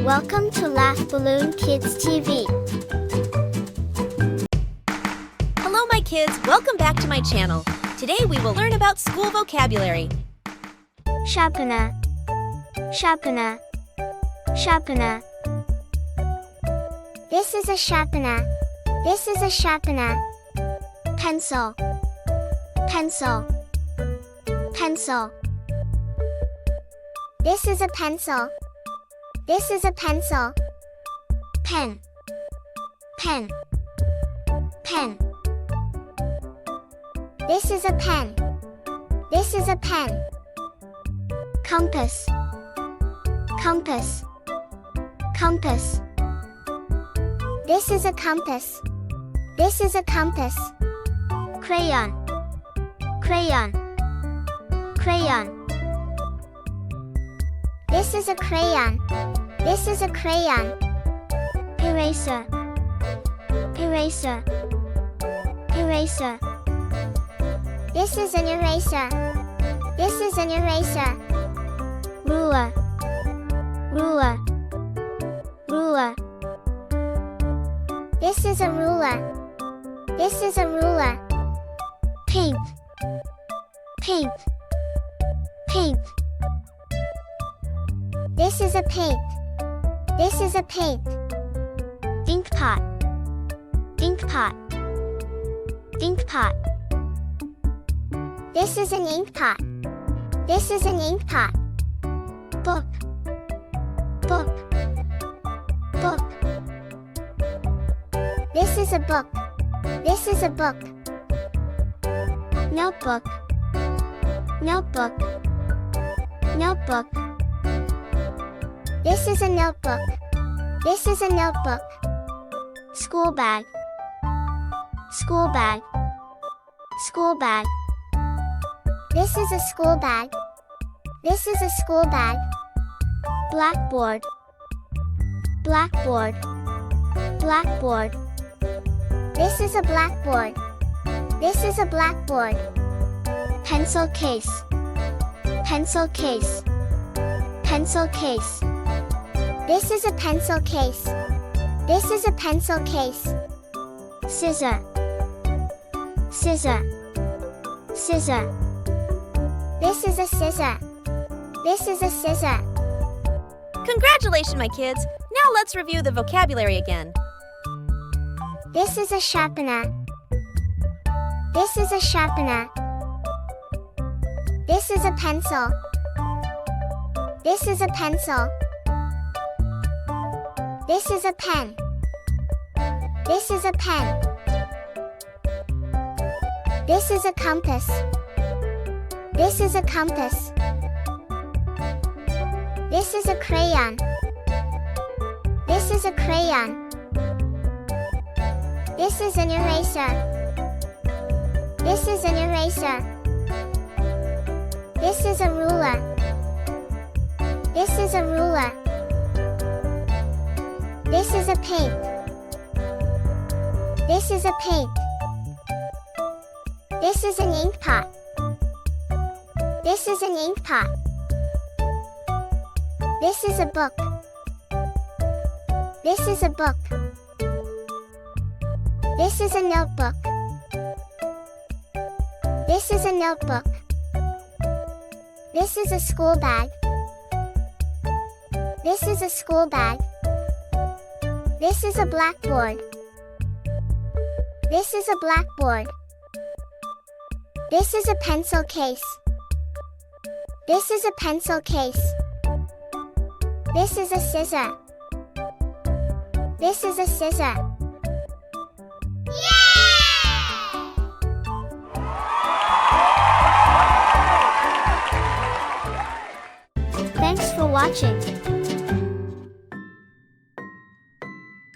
Welcome to Baloon Kids TV. Hello my kids, welcome back to my channel. Today we will learn about school vocabulary. Sharpener, sharpener, sharpener. This is a sharpener. This is a sharpener. Pencil, pencil, pencil. This is a pencil. This is a pencil. Pen, pen, pen. This is a pen. This is a pen. Compass, compass, compass. This is a compass. This is a compass. Crayon, crayon, crayon. This is a crayon. This is a crayon. Eraser, eraser, eraser. This is an eraser. This is an eraser. Ruler, ruler, ruler. This is a ruler. This is a ruler. Paint, paint, paint. This is a paint. This is a paint. Ink pot, ink pot, ink pot. This is an ink pot. This is an ink pot. Book, book, book. This is a book. This is a book. Notebook, notebook, notebook. This is a notebook. This is a notebook. School bag, school bag, school bag. This is a school bag. This is a school bag. Blackboard, blackboard, blackboard. This is a blackboard. This is a blackboard. Pencil case, pencil case, pencil case. This is a pencil case. This is a pencil case. Scissor, scissor, scissor. This is a scissor. This is a scissor. Congratulations my kids! Now let's review the vocabulary again. This is a sharpener. This is a sharpener. This is a pencil. This is a pencil. This is a pen. This is a pen. This is a compass. This is a compass. This is a crayon. This is a crayon. This is an eraser. This is an eraser. This is a ruler. This is a ruler. This is a paint. This is a paint. This is an ink pot. This is an ink pot. This is a book. This is a book. This is a notebook. This is a notebook. This is a school bag. This is a school bag. This is a blackboard. This is a blackboard. This is a pencil case. This is a pencil case. This is a scissor. This is a scissor. Thanks for watching.